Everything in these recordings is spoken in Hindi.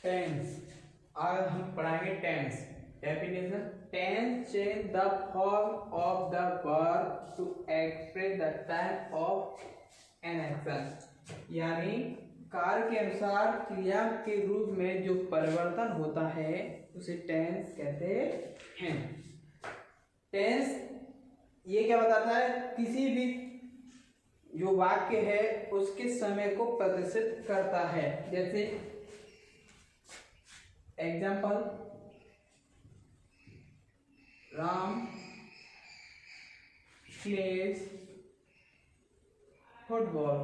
टेंस। आज हम पढ़ाएंगे tense. Definition: tense change the form of the verb to express the time of an action. यानी कार्य के अनुसार क्रिया के रूप में जो परिवर्तन होता है उसे टेंस कहते हैं। टेंस ये क्या बताता है? किसी भी जो वाक्य है उसके समय को प्रदर्शित करता है। जैसे एग्जाम्पल, राम प्लेज फुटबॉल।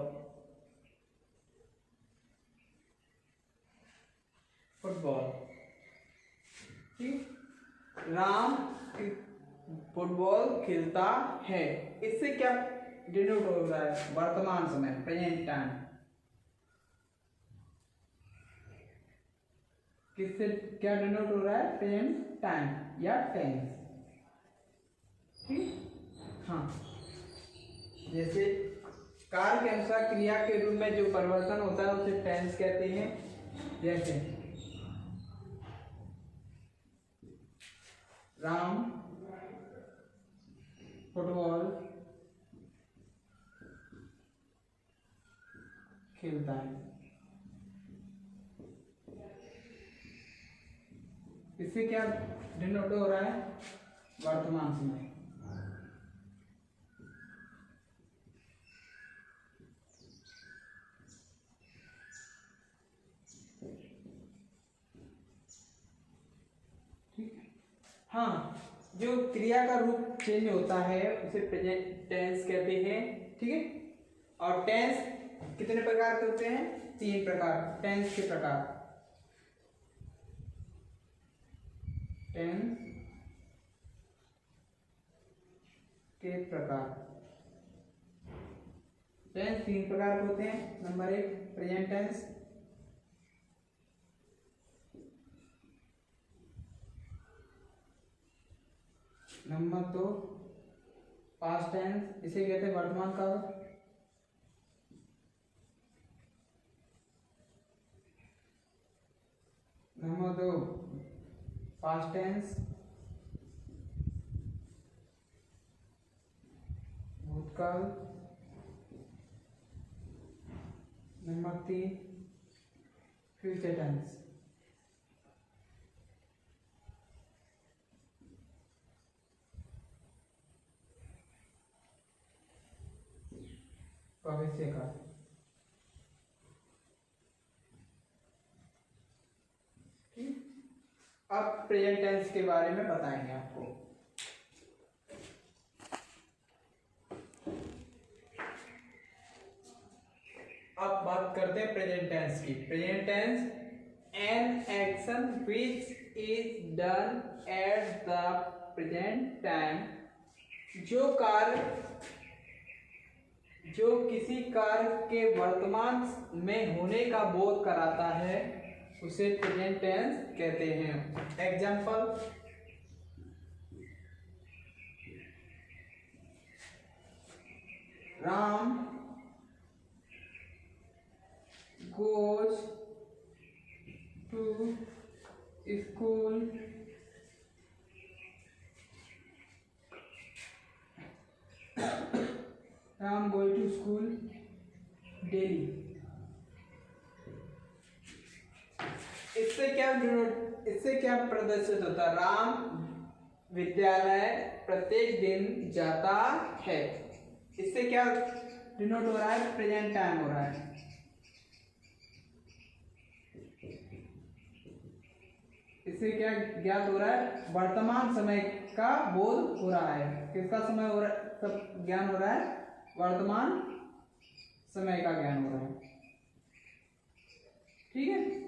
ठीक, राम फुटबॉल खेलता है। इससे क्या डिनोट हो रहा है? वर्तमान समय, प्रेजेंट टाइम। किससे क्या डिनोट हो रहा है? प्रेजेंट टाइम या टेंस। ठीक, हाँ। जैसे कार्य के अनुसार क्रिया के रूप में जो परिवर्तन होता है उसे टेंस कहते हैं। जैसे राम फुटबॉल खेलता है। इससे क्या डिनोट हो रहा है? वर्तमान समय। ठीक है, हाँ। जो क्रिया का रूप चेंज होता है उसे प्रेजेंट टेंस कहते हैं। ठीक है, और टेंस कितने प्रकार के होते हैं? 3 प्रकार। टेंस के प्रकार: टेंस के प्रकार। टेंस 3 प्रकार के होते हैं। Number 1 present tense, number 2 past tense, इसे कहते हैं वर्तमान काल। नंबर 2 पास्ट टेंस भूतकाल। Number 3 future tense. भविष्य काल। अब प्रेजेंट टेंस के बारे में बताएंगे आपको। अब बात करते हैं प्रेजेंट टेंस की। Present tense an action which is done at the present time. जो किसी कार्य के वर्तमान में होने का बोध कराता है उसे प्रेजेंट टेंस कहते हैं। Example, Ram goes to school Ram going to school daily. इससे क्या प्रदर्शित होता है? राम विद्यालय प्रत्येक दिन जाता है। इससे क्या डिनोट हो रहा है? प्रेजेंट टाइम हो रहा है। इससे क्या ज्ञात हो रहा है? वर्तमान समय का बोध हो रहा है। किसका समय हो रहा है? सब ज्ञान हो रहा है? वर्तमान समय का ज्ञान हो रहा है। ठीक है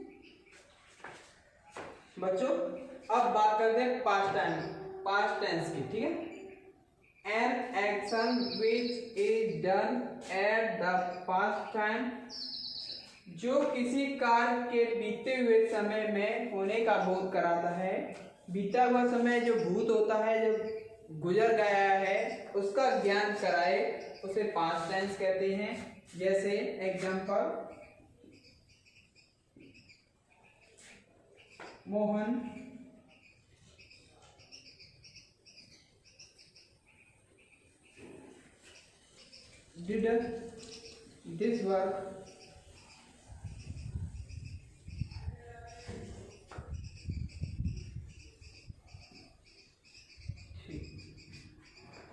बच्चों, अब बात करते हैं पास्ट टेंस की। ठीक है, N action which is done at the past time. जो किसी कार्य के बीते हुए समय में होने का बोध कराता है। बीता हुआ समय जो भूत होता है, जो गुजर गया है, उसका ज्ञान कराए उसे पास्ट टेंस कहते हैं। जैसे example, Mohan did this work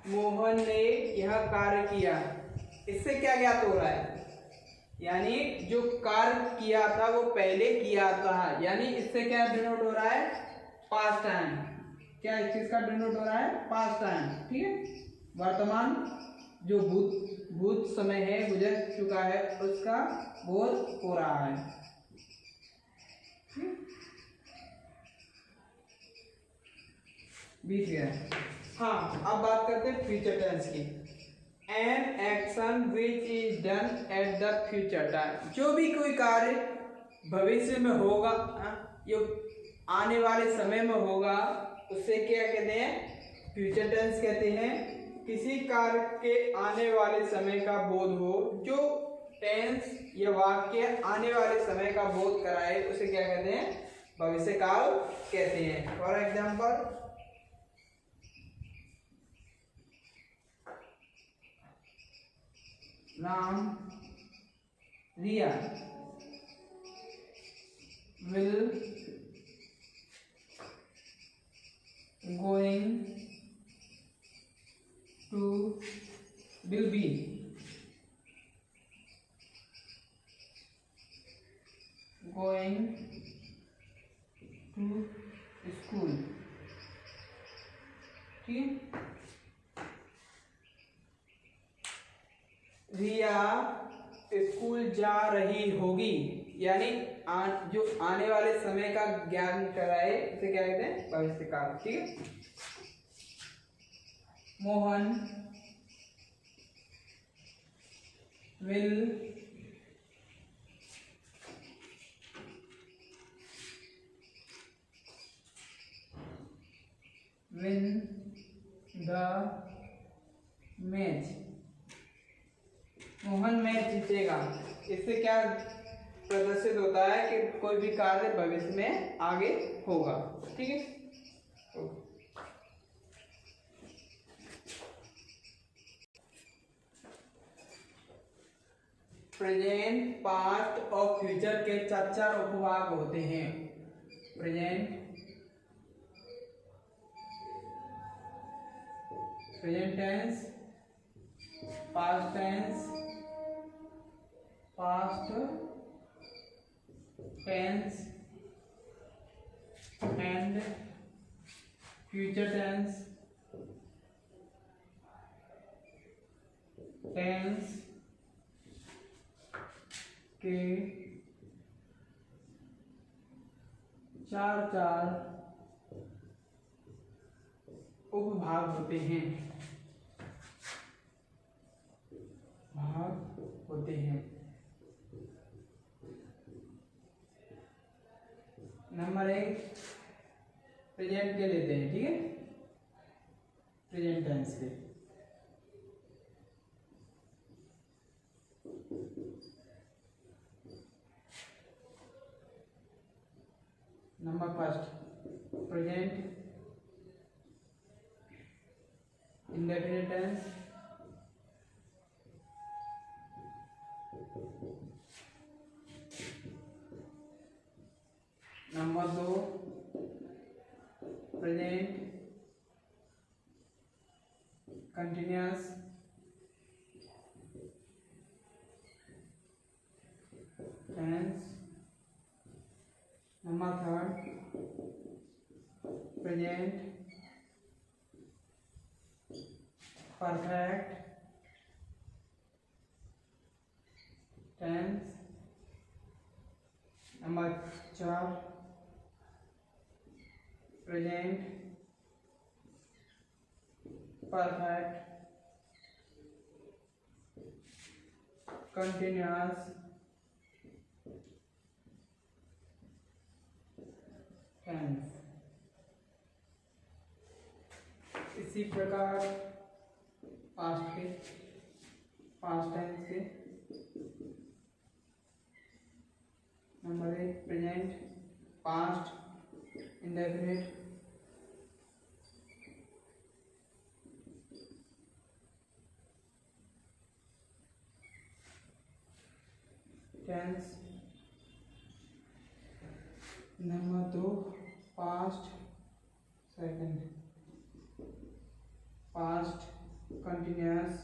Mohan ने यह कार्य किया। इससे क्या ज्ञात हो रहा है, यानी जो कार्य किया था वो पहले किया था, यानी इससे क्या डिनोट हो रहा है, पास्ट टाइम। क्या इस चीज का डिनोट हो रहा है, पास्ट टाइम। ठीक है, वर्तमान जो भूत समय है, गुजर चुका है, उसका बोध हो रहा है। बीत गया। हाँ, अब बात करते हैं फ्यूचर टेंस की। N action which is done at the future time, जो भी कोई कार्य भविष्य में होगा, जो आने वाले समय में होगा, उसे क्या कहते हैं, फ्यूचर टेंस कहते हैं। किसी कार्य के आने वाले समय का बोध हो, जो टेंस या वाक्य आने वाले समय का बोध कराए, उसे क्या कहते हैं, भविष्य काल कहते हैं। For example, Ram Riya will going to will be going to school। ठीक, रिया स्कूल जा रही होगी, यानी जो आने वाले समय का ज्ञान कराए, इसे क्या कहते हैं, भविष्य काल। ठीक है, Mohan will win the match, Mohan match जीतेगा। इससे क्या प्रदर्शित होता है कि कोई भी कार्य भविष्य में आगे होगा। ठीक है, प्रेजेंट, पास्ट और फ्यूचर के चार उपभाग होते हैं। Present tense, past tense, past tense and future tense, tense के चार उपभाग होते हैं, भाग होते हैं। नंबर 1 प्रेजेंट के लेते हैं। ठीक है, प्रेजेंट टेंस के number first, present indefinite tense, number 2 present continuous tense, number 3 present perfect tense, number 4 present perfect continuous tense. इसी प्रकार पास्ट टेंस के number 1 present, past, indefinite tense. Number 2 past continuous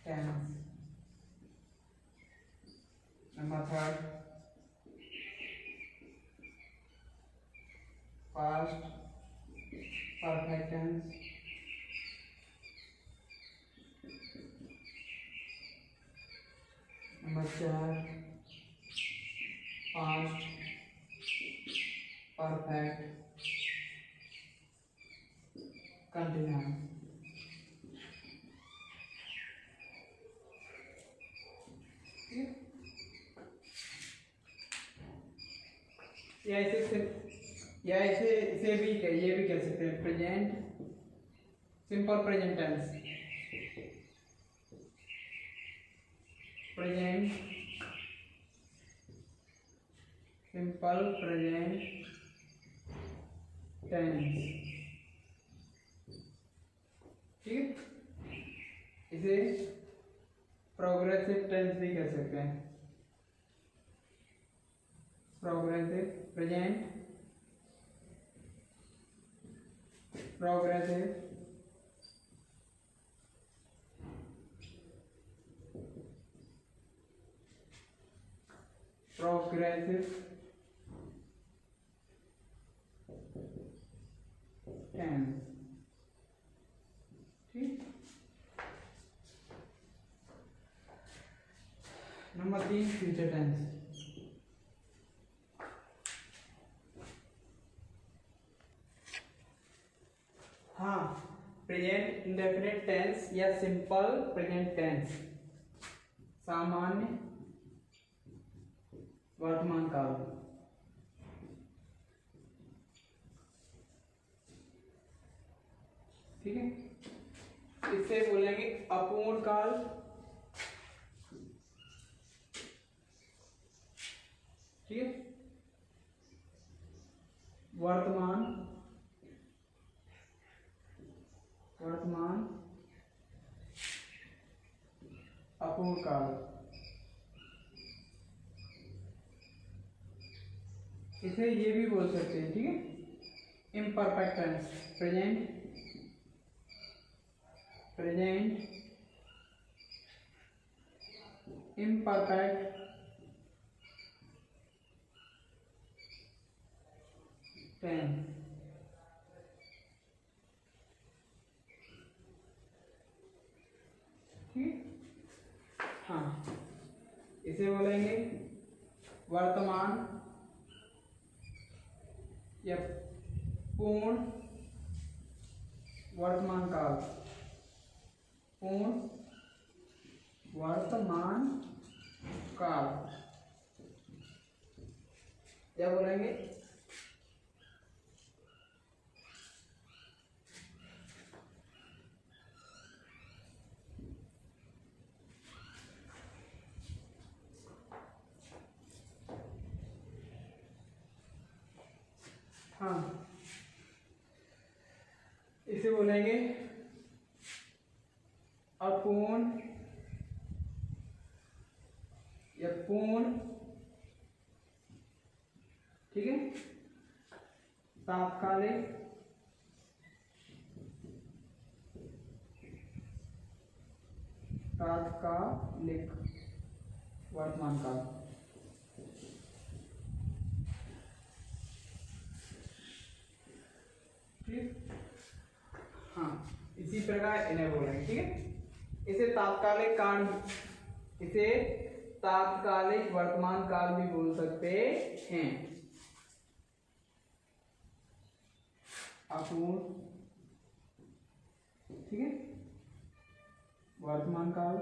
tense. Number 3 past perfect tense. Number 4 past perfect continuous. या इसे भी ये भी कह सकते हैं present simple present tense. Present simple present tense. ठीक है. इसे प्रोग्रेसिव टेंस भी कह सकते हैं. Progressive present progressive tense. ठीक. Number 3 future tense. हाँ, प्रेजेंट इंडेफिनिट टेंस या सिंपल प्रेजेंट टेंस सामान्य वर्तमान काल. ठीक है. इसे बोलेंगे अपूर्ण काल. ठीक है. वर्तमान अपूर्ण काल. इसे ये भी बोल सकते हैं. ठीक है. Imperfect tense present imperfect tense. ठीक. हाँ, इसे बोलेंगे वर्तमान या पूर्ण वर्तमान काल. पूर्ण वर्तमान काल क्या बोलेंगे. हाँ, इसे बोलेंगे अपूर्ण या पूर्ण. ठीक है. तात्कालिक वर्तमान काल. ठीक. हाँ, इसी प्रकार इन्हें बोलेंगे. ठीक है. इसे तात्कालिक वर्तमान काल भी बोल सकते हैं. अपूर्ण. ठीक है. वर्तमान काल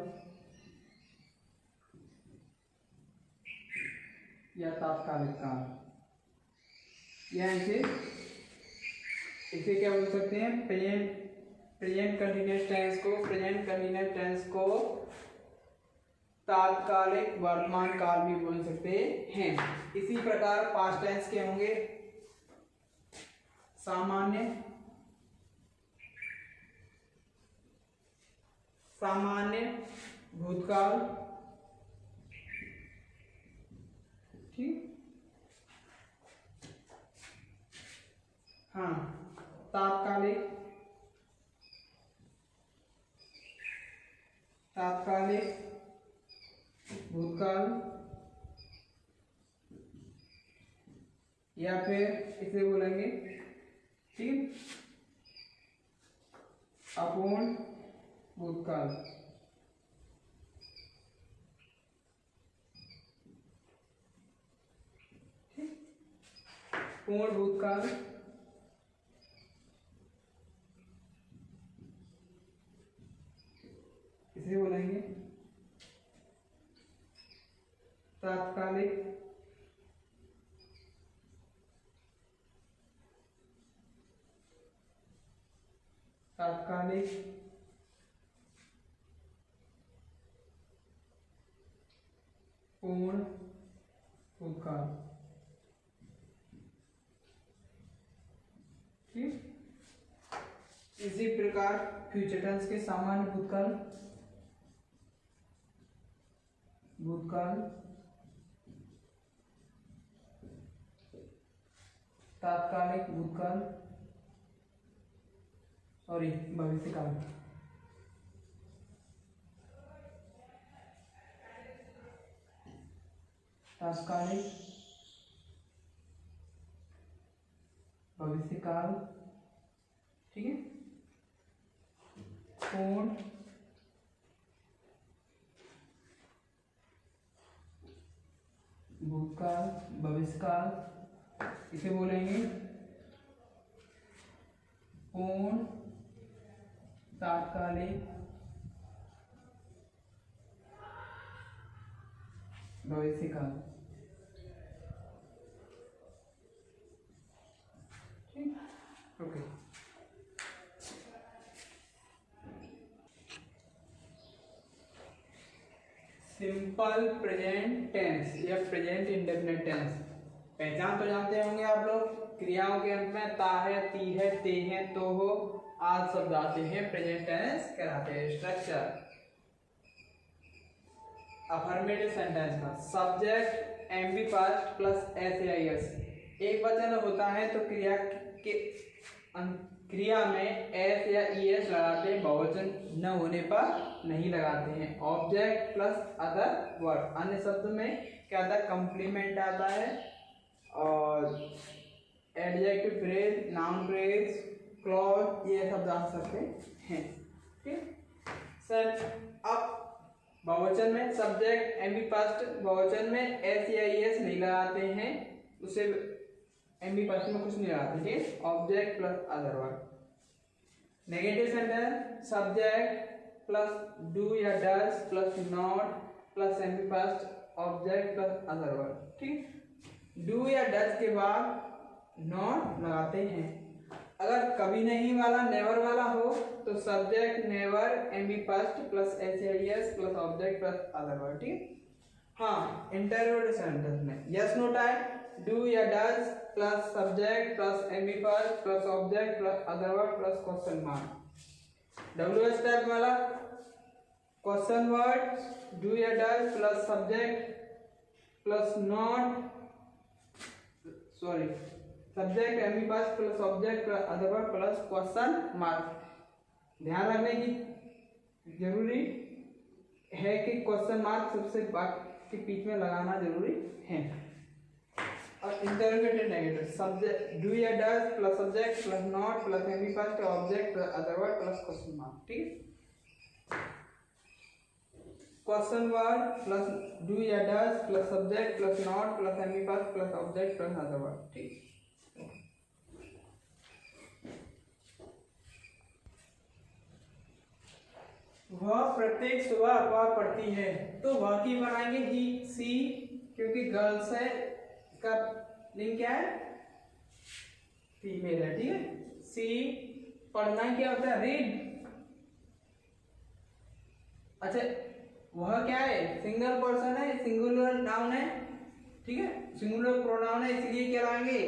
या तात्कालिक काल. या इसे क्या बोल सकते हैं. प्रेजेंट कंटिन्यूअस टेंस को तात्कालिक वर्तमान काल भी बोल सकते हैं। इसी प्रकार पास्ट टेंस के होंगे सामान्य भूतकाल, ठीक, हाँ, तात्कालिक भूतकाल, या फिर इसे बोलेंगे, ठीक, अपूर्ण भूतकाल, ठीक, पूर्ण भूतकाल, इसे बोलेंगे तात्कालिक पूर्ण भूतकाल, ठीक। इसी प्रकार फ्यूचर टेंस के सामान्य भूतकाल, तात्कालिक भूतकाल और भविष्यकाल, तात्कालिक भविष्यकाल, ठीक है, पूर्ण भूतकाल, भविष्यकाल, इसे बोलेंगे पूर्ण तात्कालिक भविष्यकाल, ठीक, ओके। सिंपल प्रेजेंट टेंस या प्रेजेंट इंडेफिनिट टेंस पहचान तो जानते होंगे आप लोग। क्रियाओं के अंत में ता है, ती है, ते है, तो हो आदि शब्द आते हैं, प्रेजेंट टेंस कहलाते हैं। स्ट्रक्चर अफर्मेटिव सेंटेंस का subject MB past plus S या एस। एक वचन होता है तो क्रिया में एस या ईएस लगाते हैं, बहुवचन न होने पर नहीं लगाते हैं। ऑब्जेक्ट प्लस अदर वर्ड, अन्य शब्द में क्या आता है, कंप्लीमेंट आता है, और adjective phrase, noun phrase, clause, ये सब जान सकते हैं, ठीक सर। अब बहुवचन में सब्जेक्ट एमबी पास्ट, बहुवचन में एस या ईएस नहीं लगाते हैं, उसे एमबी पास्ट में कुछ नहीं लगाते, ठीक। Object plus other word. Negative sentence subject plus do या does plus not plus MB past, object plus other word, ठीक। डू या डज के बाद नॉट लगाते हैं। अगर कभी नहीं वाला, नेवर वाला हो तो subject never MB past plus S या ES plus object plus other word, ठीक। हाँ, इंटरव्यू सेंटेंस में यस नो टाइप डू या does plus subject plus MB past plus object plus other word plus question mark. WH type वाला क्वेश्चन वर्ड डू या does plus subject plus not, sorry, subject MB past plus object plus other word plus question mark. ध्यान रखने की जरूरी है कि क्वेश्चन मार्क सबसे बात के बीच में लगाना जरूरी है। और इंटरोगेटिव नेगेटिव सब्जेक्ट डू या does plus subject plus not plus MB past object plus other word plus question mark, ठीक। क्वेश्चन वर्ड प्लस डू या does plus subject plus not plus MB past plus object plus other word, ठीक। वह प्रत्येक सुबह अखबार पढ़ती है, तो वह की बनाएंगे ही, सी, क्योंकि गर्ल्स है, इसका लिंग क्या है, फीमेल है, ठीक है। सी पढ़ना क्या होता है, रीड, अच्छा, वह क्या है, सिंगल पर्सन है, सिंगुलर नाउन है, ठीक है, सिंगुलर प्रोनाउन है, इसलिए क्या लाएंगे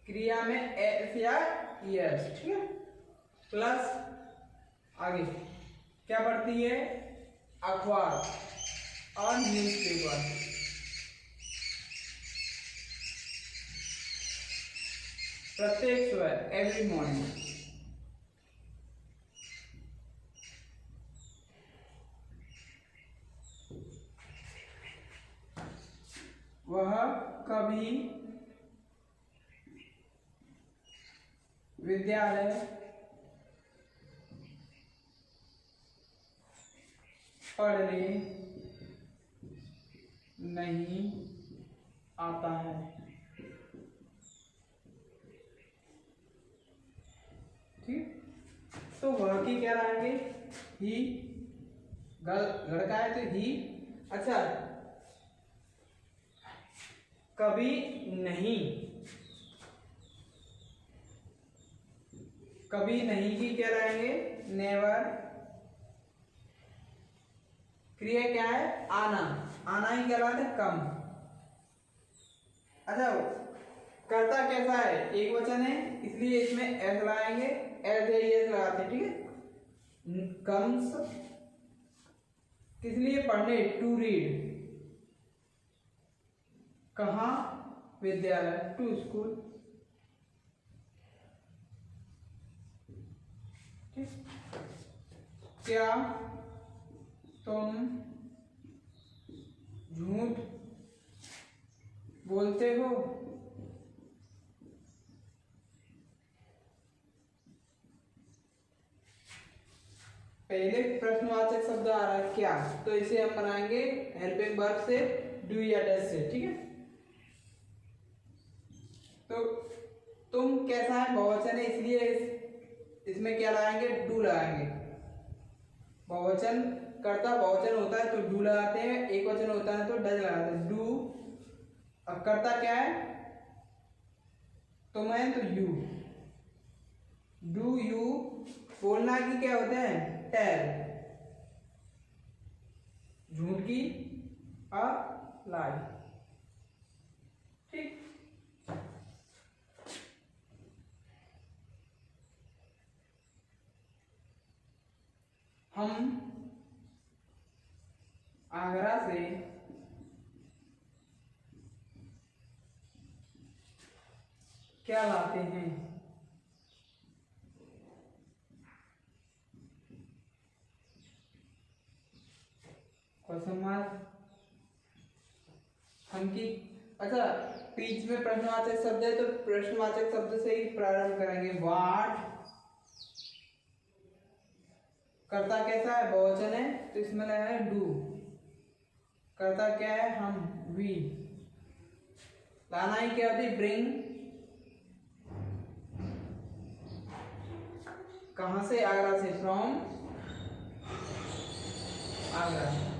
क्रिया में एस या ईएस, ठीक है। प्लस आगे क्या पढ़ती है, अखबार और न्यूज़पेपर, प्रत्येक सुबह, एवरी मॉर्निंग। वह कभी विद्यालय पढ़ने नहीं आता है, ठीक। तो वह की क्या लाएंगे, ही, लड़का है तो ही। अच्छा, कभी नहीं, कभी नहीं की क्या लाएंगे, नेवर। क्रिया क्या है, आना, आना ही क्या लाते हैं, कम। अच्छा, कर्ता कैसा है, एक वचन है, इसलिए इसमें एस लगाएंगे, एस या एस लगाते हैं, ठीक है। कम्स किस लिए, पढ़ने, टू रीड। कहाँ, विद्यालय, टू स्कूल, ठीक। क्या तुम झूठ बोलते हो, पहले प्रश्नवाचक शब्द आ रहा है क्या, तो इसे हम बनाएंगे हेल्पिंग वर्ब से, डू या डज से, ठीक है। तो तुम कैसा है, बहुवचन है, इसलिए इसमें क्या लगाएंगे, डू लगाएंगे। बहुवचन, कर्ता बहुवचन होता है तो डू लगाते हैं, एक वचन होता है तो डज लगाते हैं, डू। अब कर्ता क्या है, तुम है तो यू, डू यू। बोलना की क्या होते हैं, टेल, झूठ की अ लाई, ठीक। हम आगरा से क्या लाते हैं, क्वेश्चन मार्क, हम की। अच्छा, बीच में प्रश्नवाचक शब्द है तो प्रश्नवाचक शब्द से ही प्रारंभ करेंगे, व्हाट। कर्ता कैसा है, बहुवचन है तो इसमें लगा है डू। कर्ता क्या है, हम, वी। लाना ही क्या होती है, ब्रिंग। कहां से, आगरा से, फ्रॉम आगरा।